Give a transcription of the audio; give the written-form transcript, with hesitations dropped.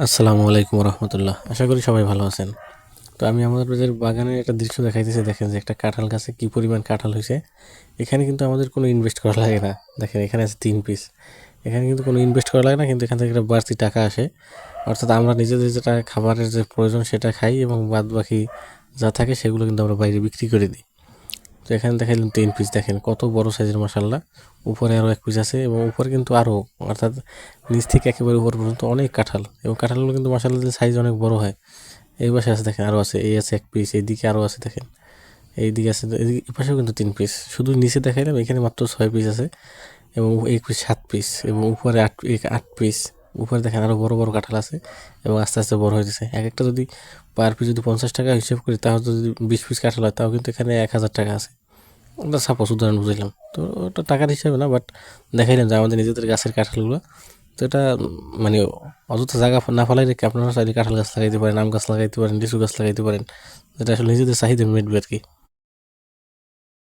আসসালামু আলাইকুম রহমতুল্লাহ। আশা করি সবাই ভালো আছেন। তো আমি আমাদের বাগানের একটা দৃশ্য দেখাইতেছি। দেখেন যে একটা কাঁঠাল গাছে কি পরিমাণ কাঁঠাল হয়েছে। এখানে কিন্তু আমাদের কোনো ইনভেস্ট করা লাগে না। দেখেন এখানে আছে 3 পিস। এখানে কিন্তু কোনো ইনভেস্ট করা লাগে না, কিন্তু এখান থেকে একটা বাড়তি টাকা আসে। অর্থাৎ আমরা নিজেদের যেটা খাবারের যে প্রয়োজন সেটা খাই, এবং বাদ বাকি যা থাকে সেগুলো কিন্তু আমরা বাইরে বিক্রি করে দিই। তো এখানে দেখাইলাম 3 পিস, দেখেন কত বড় সাইজের মাশাল্লাহ। উপরে আরও 1 পিস আছে, এবং উপরে কিন্তু আরও, অর্থাৎ নিচ থেকে একেবারে উপর পর্যন্ত অনেক কাঁঠাল, এবং কাঁঠালগুলো কিন্তু মাশাল্লাহ সাইজ অনেক বড় হয়। এই পাশে আছে দেখেন, আরও আছে, এই আছে 1 পিস, এইদিকে আরও আছে দেখেন, এইদিকে আছে, এই পাশেও কিন্তু 3 পিস। শুধু নিচে দেখাইলাম, এখানে মাত্র 6 পিস আছে, এবং এই পিস 7 পিস, এবং উপরে 8 পিস। উপরে দেখেন আরও বড় বড় কাঁঠাল আছে, এবং আস্তে আস্তে বড় হয়ে যাচ্ছে। এক একটা যদি পার পিস যদি 50 টাকা হিসেব করি, তাহলে যদি 20 পিস কাঁঠাল হয়, তাও কিন্তু এখানে 1000 টাকা আছে। ওটা সাপোজ উদাহরণ বুঝাইলাম, তো ওটা টাকার হিসাবে না, বাট দেখাইলাম যে আমাদের নিজেদের গাছের কাঁঠালগুলো। তো এটা মানে অযথা জায়গা না ফেলাই রেখে আপনারা চাইলে কাঁঠাল গাছ লাগাইতে পারেন, আম গাছ লাগাইতে পারেন, লিচু গাছ লাগাইতে পারেন, যেটা আসলে নিজেদের চাহিদা মিটবে আর কি।